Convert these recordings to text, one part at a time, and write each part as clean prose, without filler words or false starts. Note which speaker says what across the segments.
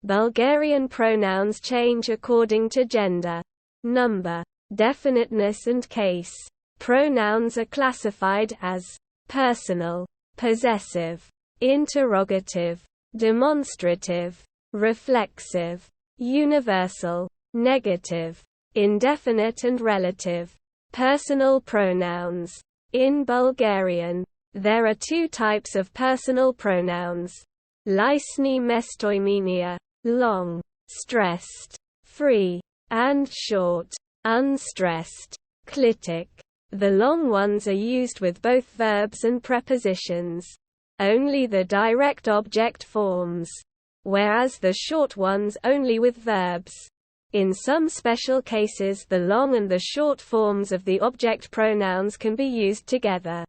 Speaker 1: Bulgarian pronouns change according to gender, number, definiteness and case. Pronouns are classified as personal, possessive, interrogative, demonstrative, reflexive, universal, negative, indefinite and relative. Personal pronouns. In Bulgarian, there are two types of personal pronouns: Lisni mestoimenia, long, stressed, free, and short, unstressed, clitic. The long ones are used with both verbs and prepositions, only the direct object forms, whereas the short ones only with verbs. In some special cases, the long and the short forms of the object pronouns can be used together.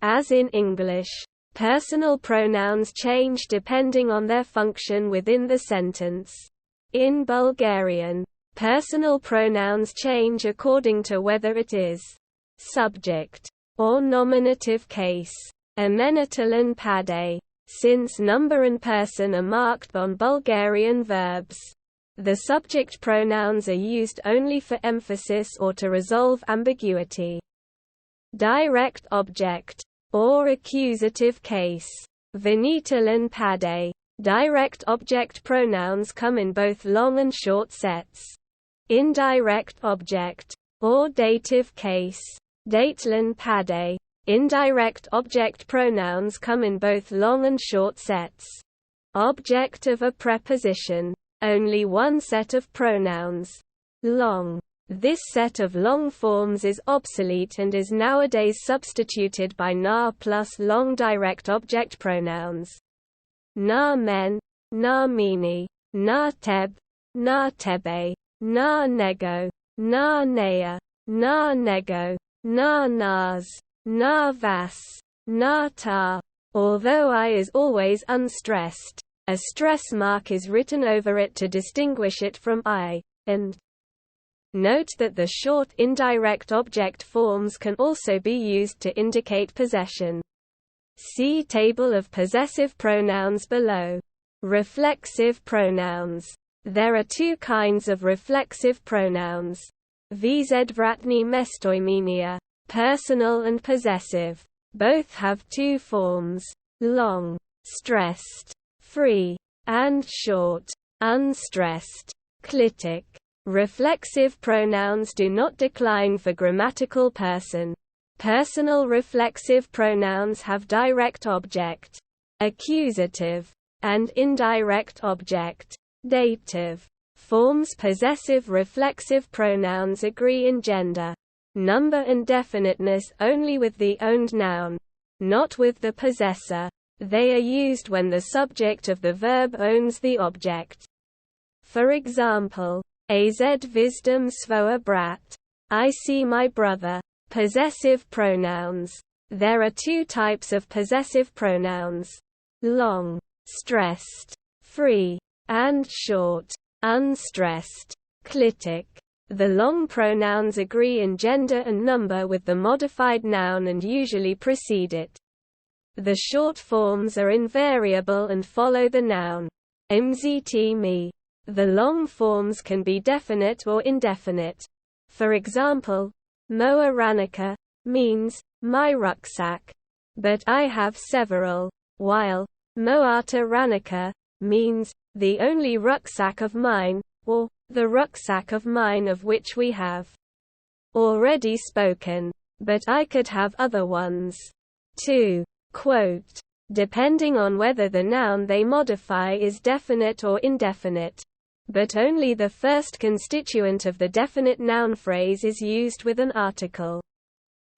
Speaker 1: As in English, personal pronouns change depending on their function within the sentence. In Bulgarian, personal pronouns change according to whether it is subject or nominative case. Amenitalan pade. Since number and person are marked on Bulgarian verbs, the subject pronouns are used only for emphasis or to resolve ambiguity. Direct object or accusative case. Venitalan pade. Direct object pronouns come in both long and short sets. Indirect object or dative case. Datelan pade. Indirect object pronouns come in both long and short sets. Object of a preposition. Only one set of pronouns. Long. This set of long forms is obsolete and is nowadays substituted by na plus long direct object pronouns. Na men, na mini, na teb, na tebe, na nego, na nea, na nego, na nas, na vas, na ta. Although I is always unstressed, a stress mark is written over it to distinguish it from I, and note that the short indirect object forms can also be used to indicate possession. See table of possessive pronouns below. Reflexive pronouns. There are two kinds of reflexive pronouns. Vzvratni mestoimenia, personal and possessive. Both have two forms: long, stressed, free, and short, unstressed, clitic. Reflexive pronouns do not decline for grammatical person. Personal reflexive pronouns have direct object, accusative, and indirect object, dative. Forms. Possessive reflexive pronouns agree in gender, number and definiteness only with the owned noun, not with the possessor. They are used when the subject of the verb owns the object. For example, Az vizdom svoa brat. I see my brother. Possessive pronouns. There are two types of possessive pronouns: long, stressed, free, and short, unstressed, clitic. The long pronouns agree in gender and number with the modified noun and usually precede it. The short forms are invariable and follow the noun. Mzt me. The long forms can be definite or indefinite. For example, Moa Ranica means, my rucksack. But I have several, while Moata Ranica means, the only rucksack of mine, or the rucksack of mine of which we have already spoken. But I could have other ones too. Quote, depending on whether the noun they modify is definite or indefinite. But only the first constituent of the definite noun phrase is used with an article.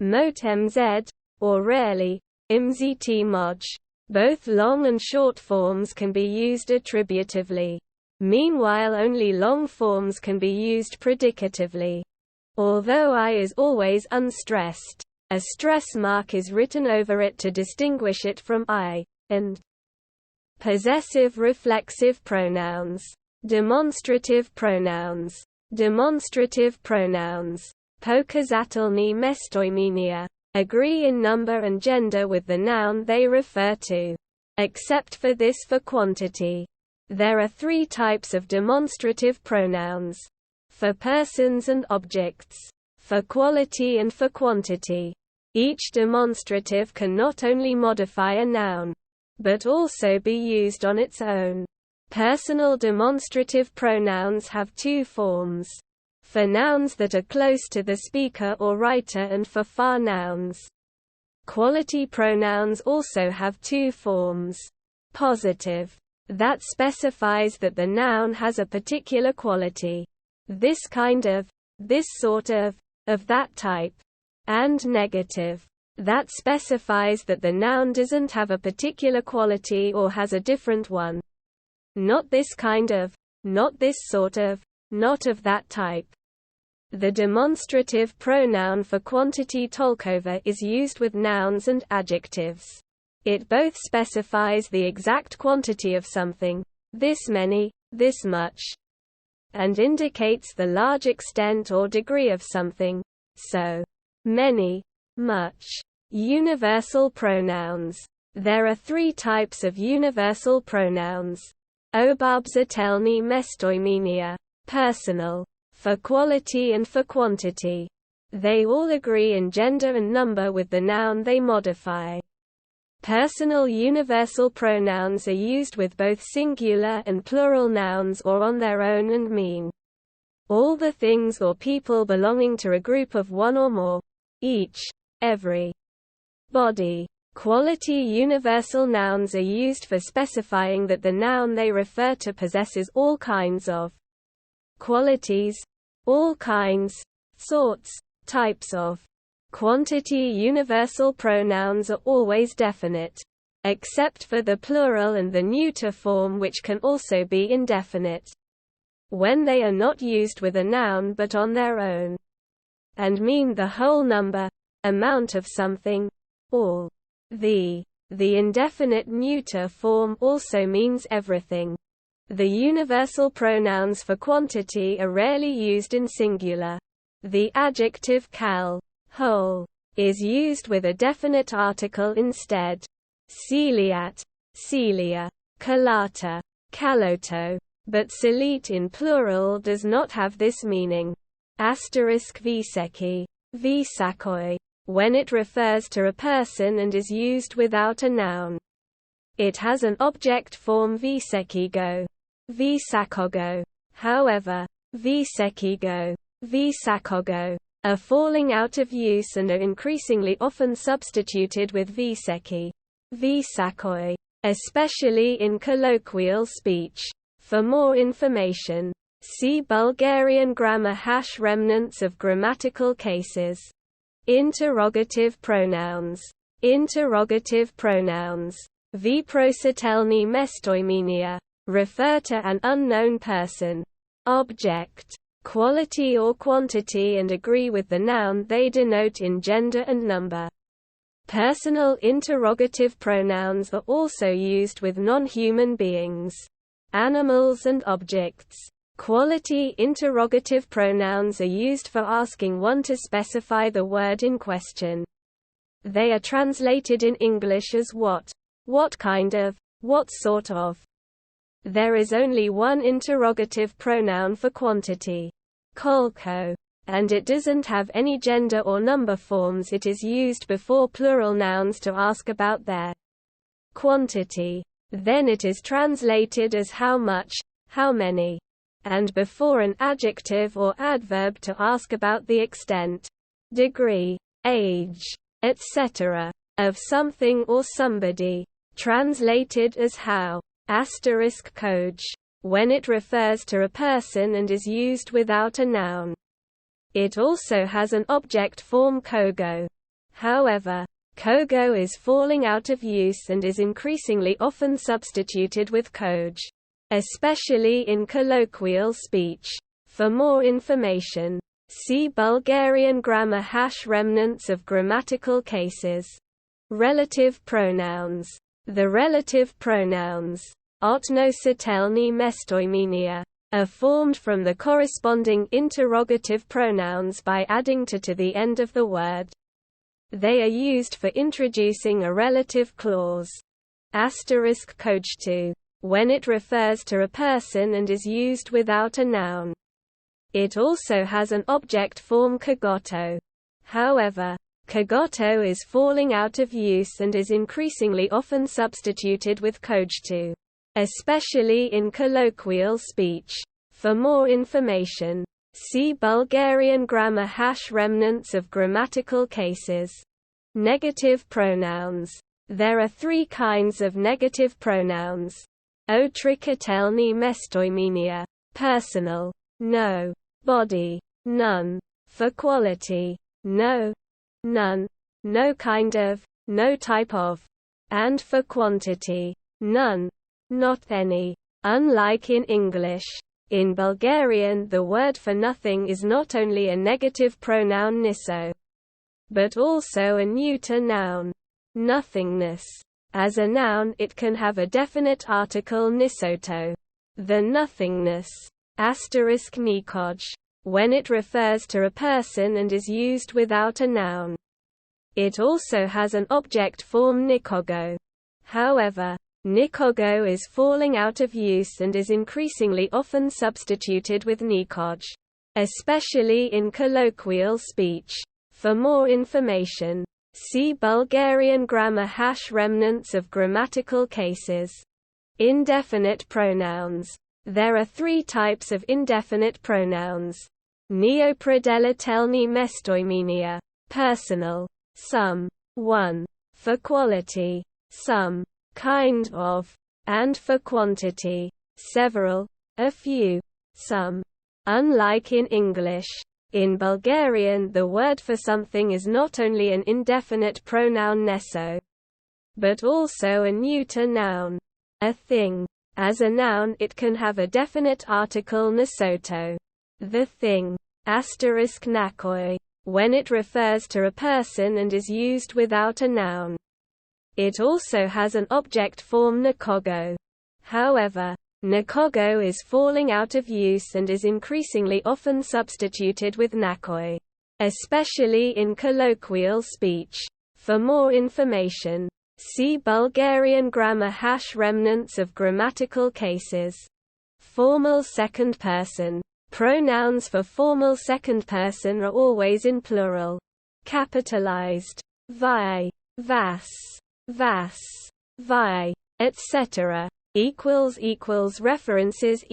Speaker 1: Mot mz, or rarely, mzt moj. Both long and short forms can be used attributively. Meanwhile, only long forms can be used predicatively. Although I is always unstressed, a stress mark is written over it to distinguish it from I, and possessive reflexive pronouns. Demonstrative pronouns. Demonstrative pronouns, pokazatelny mestoimenia, agree in number and gender with the noun they refer to, except for this for quantity. There are three types of demonstrative pronouns: for persons and objects, for quality and for quantity. Each demonstrative can not only modify a noun, but also be used on its own. Personal demonstrative pronouns have two forms: for nouns that are close to the speaker or writer and for far nouns. Quality pronouns also have two forms: positive, that specifies that the noun has a particular quality, this kind of, this sort of that type, and negative, that specifies that the noun doesn't have a particular quality or has a different one, not this kind of, not this sort of, not of that type. The demonstrative pronoun for quantity Tolkova is used with nouns and adjectives. It both specifies the exact quantity of something, this many, this much, and indicates the large extent or degree of something, so, many, much. Universal pronouns. There are three types of universal pronouns. Obobzatelny mestoimenia, personal, for quality and for quantity. They all agree in gender and number with the noun they modify. Personal universal pronouns are used with both singular and plural nouns or on their own and mean all the things or people belonging to a group of one or more, each, every, body. Quality universal nouns are used for specifying that the noun they refer to possesses all kinds of qualities, all kinds, sorts, types of. Quantity universal pronouns are always definite, except for the plural and the neuter form, which can also be indefinite when they are not used with a noun but on their own, and mean the whole number, amount of something, all. The indefinite neuter form also means everything. The universal pronouns for quantity are rarely used in singular. The adjective kal, whole, is used with a definite article instead. Celiat, celia, kalata, kaloto, but celit in plural does not have this meaning. Asterisk viseki, visakoi, when it refers to a person and is used without a noun. It has an object form visekigo, visakogo. However, visekigo, visakogo are falling out of use and are increasingly often substituted with viseki, visakoi, especially in colloquial speech. For more information, see Bulgarian grammar # remnants of grammatical cases. Interrogative pronouns. Interrogative pronouns. Vprositelny mestoimenia refer to an unknown person, object, quality or quantity and agree with the noun they denote in gender and number. Personal interrogative pronouns are also used with non-human beings, animals and objects. Quality interrogative pronouns are used for asking one to specify the word in question. They are translated in English as what kind of, what sort of. There is only one interrogative pronoun for quantity, kolko, and it doesn't have any gender or number forms. It is used before plural nouns to ask about their quantity. Then it is translated as how much, how many, and before an adjective or adverb to ask about the extent, degree, age, etc. of something or somebody, translated as how, *koj, when it refers to a person and is used without a noun. It also has an object form kogo. However, kogo is falling out of use and is increasingly often substituted with koj, especially in colloquial speech. For more information, see Bulgarian grammar # remnants of grammatical cases. Relative pronouns. The relative pronouns, otnositelny mestoimenia, are formed from the corresponding interrogative pronouns by adding to the end of the word. They are used for introducing a relative clause. *kojtu, when it refers to a person and is used without a noun. It also has an object form kogotto. However, kogotto is falling out of use and is increasingly often substituted with kojtu, especially in colloquial speech. For more information, see Bulgarian grammar / remnants of grammatical cases. Negative pronouns. There are three kinds of negative pronouns. Otrikatelny mestoimenia, personal, no. Body, none. For quality, no. None. No kind of, no type of. And for quantity, none. Not any. Unlike in English, in Bulgarian the word for nothing is not only a negative pronoun niso, but also a neuter noun, nothingness. As a noun it can have a definite article nisoto, the nothingness, *nikoj, when it refers to a person and is used without a noun. It also has an object form nikogo. However, nikogo is falling out of use and is increasingly often substituted with nikoj, especially in colloquial speech. For more information, see Bulgarian grammar / remnants of grammatical cases. Indefinite pronouns. There are three types of indefinite pronouns. Neopredelitelny mestoimenia, personal, some, one. For quality, some, kind of, and for quantity, several, a few, some. Unlike in English, in Bulgarian the word for something is not only an indefinite pronoun neso, but also a neuter noun, a thing. As a noun it can have a definite article nesoto, the thing, *nakoi, when it refers to a person and is used without a noun. It also has an object form nikogo. However, nikogo is falling out of use and is increasingly often substituted with nakoi, especially in colloquial speech. For more information, see Bulgarian grammar / remnants of grammatical cases. Formal second person. Pronouns for formal second person are always in plural. Capitalized. Vi, vas, vas, vi, etc. References